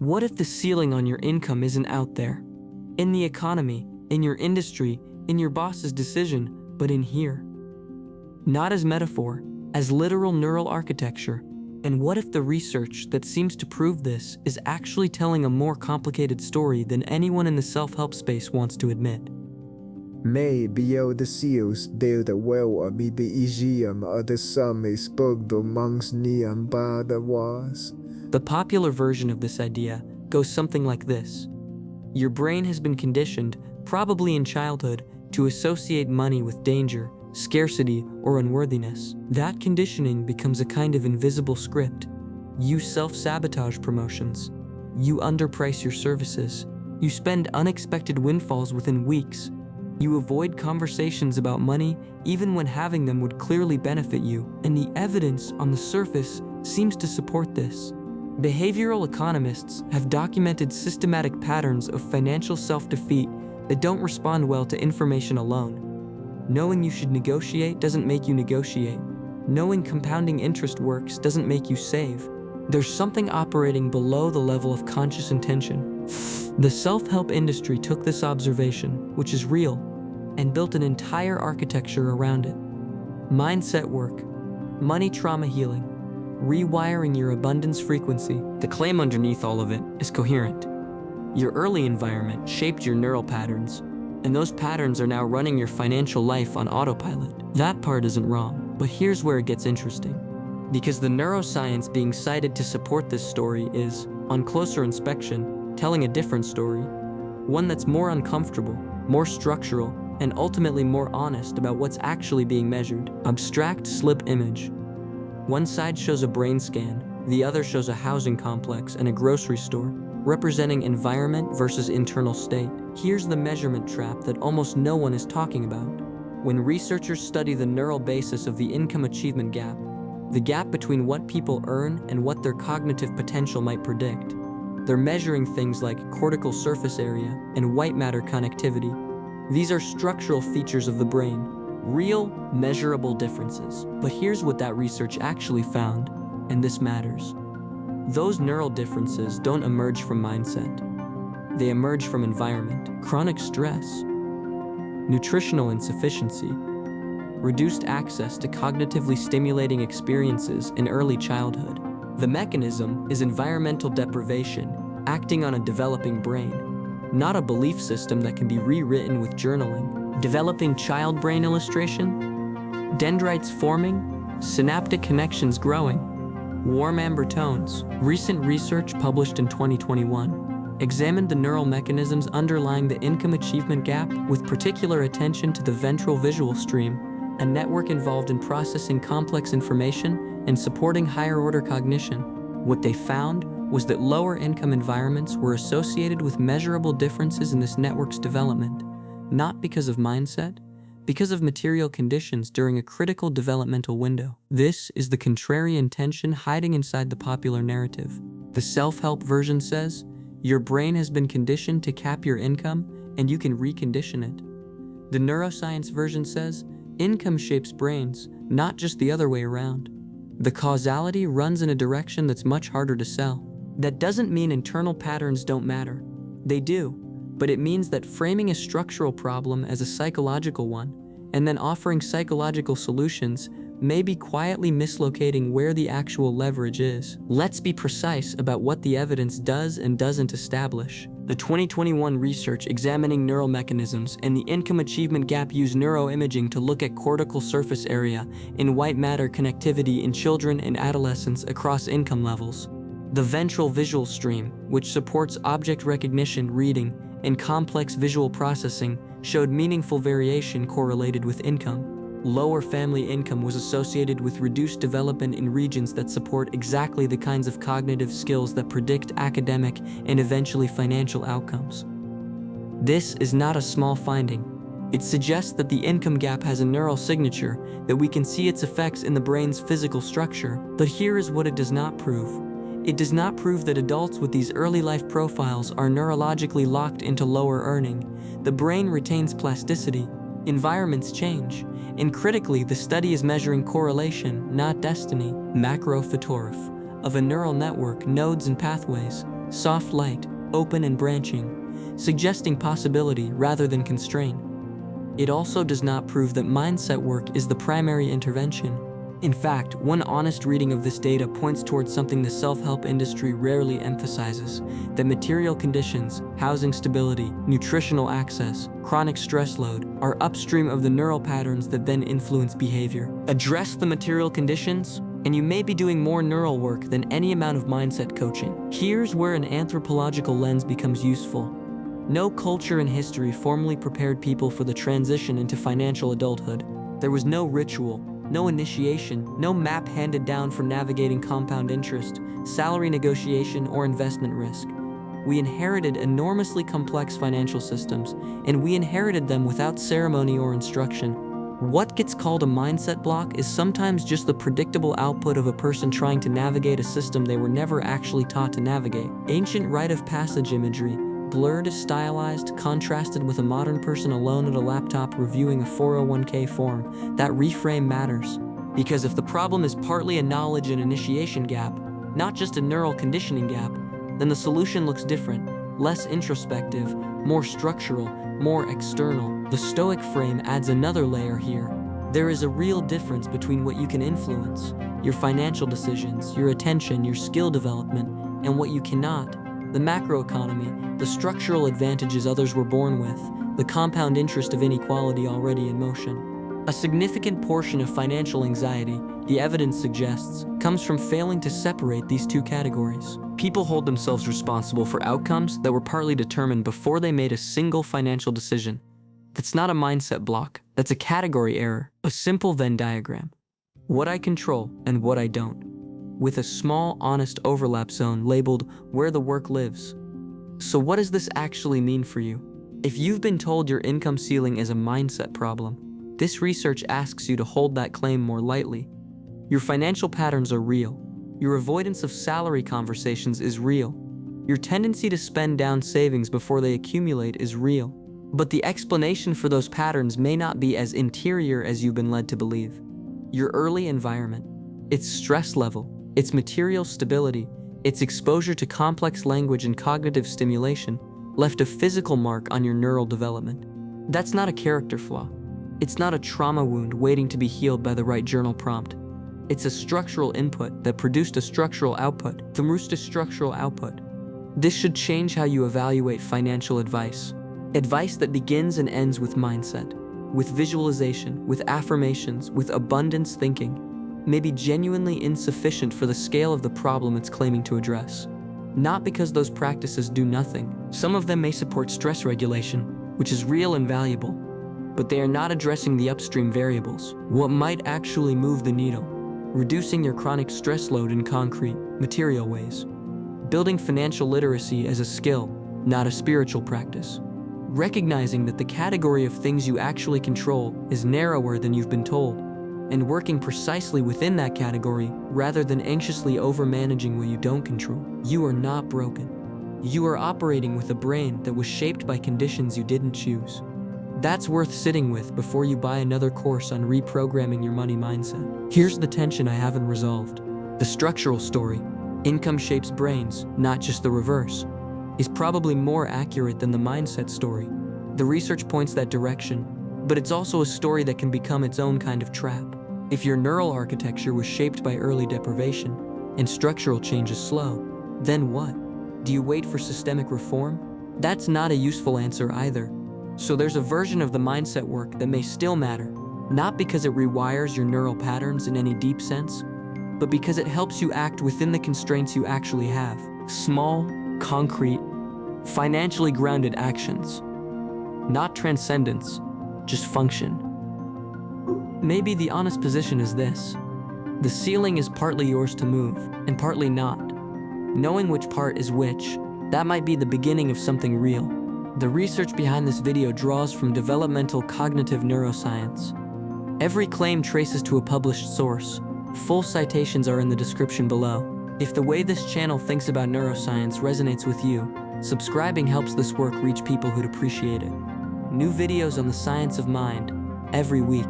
What if the ceiling on your income isn't out there? In the economy, in your industry, in your boss's decision, but in here? Not as metaphor, as literal neural architecture. And what if the research that seems to prove this is actually telling a more complicated story than anyone in the self-help space wants to admit? May beyond the seals deal the well amid the Aegean of the sum is booked amongst neon by the walls. The popular version of this idea goes something like this. Your brain has been conditioned, probably in childhood, to associate money with danger, scarcity, or unworthiness. That conditioning becomes a kind of invisible script. You self-sabotage promotions. You underprice your services. You spend unexpected windfalls within weeks. You avoid conversations about money even when having them would clearly benefit you, and the evidence on the surface seems to support this. Behavioral economists have documented systematic patterns of financial self-defeat that don't respond well to information alone. Knowing you should negotiate doesn't make you negotiate. Knowing compounding interest works doesn't make you save. There's something operating below the level of conscious intention. The self-help industry took this observation, which is real, and built an entire architecture around it. Mindset work, money trauma healing, rewiring your abundance frequency. The claim underneath all of it is coherent. Your early environment shaped your neural patterns, and those patterns are now running your financial life on autopilot. That part isn't wrong, but here's where it gets interesting. Because the neuroscience being cited to support this story is, on closer inspection, telling a different story. One that's more uncomfortable, more structural, and ultimately more honest about what's actually being measured. Abstract slip image. One side shows a brain scan, the other shows a housing complex and a grocery store, representing environment versus internal state. Here's the measurement trap that almost no one is talking about. When researchers study the neural basis of the income achievement gap, the gap between what people earn and what their cognitive potential might predict, they're measuring things like cortical surface area and white matter connectivity. These are structural features of the brain, real, measurable differences. But here's what that research actually found, and this matters. Those neural differences don't emerge from mindset. They emerge from environment, chronic stress, nutritional insufficiency, reduced access to cognitively stimulating experiences in early childhood. The mechanism is environmental deprivation acting on a developing brain, not a belief system that can be rewritten with journaling. Developing child brain illustration, dendrites forming, synaptic connections growing, warm amber tones. Recent research published in 2021 examined the neural mechanisms underlying the income achievement gap with particular attention to the ventral visual stream, a network involved in processing complex information and supporting higher order cognition. What they found was that lower income environments were associated with measurable differences in this network's development, not because of mindset, because of material conditions during a critical developmental window. This is the contrarian tension hiding inside the popular narrative. The self-help version says, your brain has been conditioned to cap your income and you can recondition it. The neuroscience version says, income shapes brains, not just the other way around. The causality runs in a direction that's much harder to sell. That doesn't mean internal patterns don't matter. They do. But it means that framing a structural problem as a psychological one, and then offering psychological solutions, may be quietly mislocating where the actual leverage is. Let's be precise about what the evidence does and doesn't establish. The 2021 research examining neural mechanisms and the income achievement gap used neuroimaging to look at cortical surface area and white matter connectivity in children and adolescents across income levels. The ventral visual stream, which supports object recognition, reading, and complex visual processing, showed meaningful variation correlated with income. Lower family income was associated with reduced development in regions that support exactly the kinds of cognitive skills that predict academic and eventually financial outcomes. This is not a small finding. It suggests that the income gap has a neural signature, that we can see its effects in the brain's physical structure. But here is what it does not prove. It does not prove that adults with these early life profiles are neurologically locked into lower earning. The brain retains plasticity, environments change, and critically, the study is measuring correlation, not destiny. Macro photograph of a neural network, nodes and pathways. soft light, open and branching, suggesting possibility rather than constraint. It also does not prove that mindset work is the primary intervention. In fact, one honest reading of this data points towards something the self-help industry rarely emphasizes: that material conditions, housing stability, nutritional access, chronic stress load, are upstream of the neural patterns that then influence behavior. Address the material conditions, and you may be doing more neural work than any amount of mindset coaching. Here's where an anthropological lens becomes useful. No culture in history formally prepared people for the transition into financial adulthood. There was no ritual, no initiation, no map handed down for navigating compound interest, salary negotiation, or investment risk. We inherited enormously complex financial systems, and we inherited them without ceremony or instruction. What gets called a mindset block is sometimes just the predictable output of a person trying to navigate a system they were never actually taught to navigate. Ancient rite of passage imagery, blurred, stylized, contrasted with a modern person alone at a laptop reviewing a 401k form. That reframe matters. Because if the problem is partly a knowledge and initiation gap, not just a neural conditioning gap, then the solution looks different, less introspective, more structural, more external. The Stoic frame adds another layer here. There is a real difference between what you can influence, your financial decisions, your attention, your skill development, and what you cannot, the macroeconomy, the structural advantages others were born with, the compound interest of inequality already in motion. A significant portion of financial anxiety, the evidence suggests, comes from failing to separate these two categories. People hold themselves responsible for outcomes that were partly determined before they made a single financial decision. That's not a mindset block, that's a category error, a simple Venn diagram. What I control and what I don't, with a small, honest overlap zone labeled where the work lives. So what does this actually mean for you? If you've been told your income ceiling is a mindset problem, this research asks you to hold that claim more lightly. Your financial patterns are real. Your avoidance of salary conversations is real. Your tendency to spend down savings before they accumulate is real. But the explanation for those patterns may not be as interior as you've been led to believe. Your early environment, its stress level, its material stability, its exposure to complex language and cognitive stimulation left a physical mark on your neural development. That's not a character flaw. It's not a trauma wound waiting to be healed by the right journal prompt. It's a structural input that produced a structural output, produced a structural output. This should change how you evaluate financial advice. Advice that begins and ends with mindset, with visualization, with affirmations, with abundance thinking, may be genuinely insufficient for the scale of the problem it's claiming to address. Not because those practices do nothing. Some of them may support stress regulation, which is real and valuable, but they are not addressing the upstream variables, what might actually move the needle, reducing your chronic stress load in concrete, material ways. Building financial literacy as a skill, not a spiritual practice. Recognizing that the category of things you actually control is narrower than you've been told, and working precisely within that category rather than anxiously over-managing what you don't control. You are not broken. You are operating with a brain that was shaped by conditions you didn't choose. That's worth sitting with before you buy another course on reprogramming your money mindset. Here's the tension I haven't resolved. The structural story, income shapes brains, not just the reverse, is probably more accurate than the mindset story. The research points that direction, but it's also a story that can become its own kind of trap. If your neural architecture was shaped by early deprivation and structural change is slow, then what? Do you wait for systemic reform? That's not a useful answer either. So there's a version of the mindset work that may still matter, not because it rewires your neural patterns in any deep sense, but because it helps you act within the constraints you actually have. Small, concrete, financially grounded actions. Not transcendence, just function. Maybe the honest position is this: the ceiling is partly yours to move, and partly not. Knowing which part is which, that might be the beginning of something real. The research behind this video draws from developmental cognitive neuroscience. Every claim traces to a published source. Full citations are in the description below. If the way this channel thinks about neuroscience resonates with you, subscribing helps this work reach people who'd appreciate it. New videos on the science of mind every week.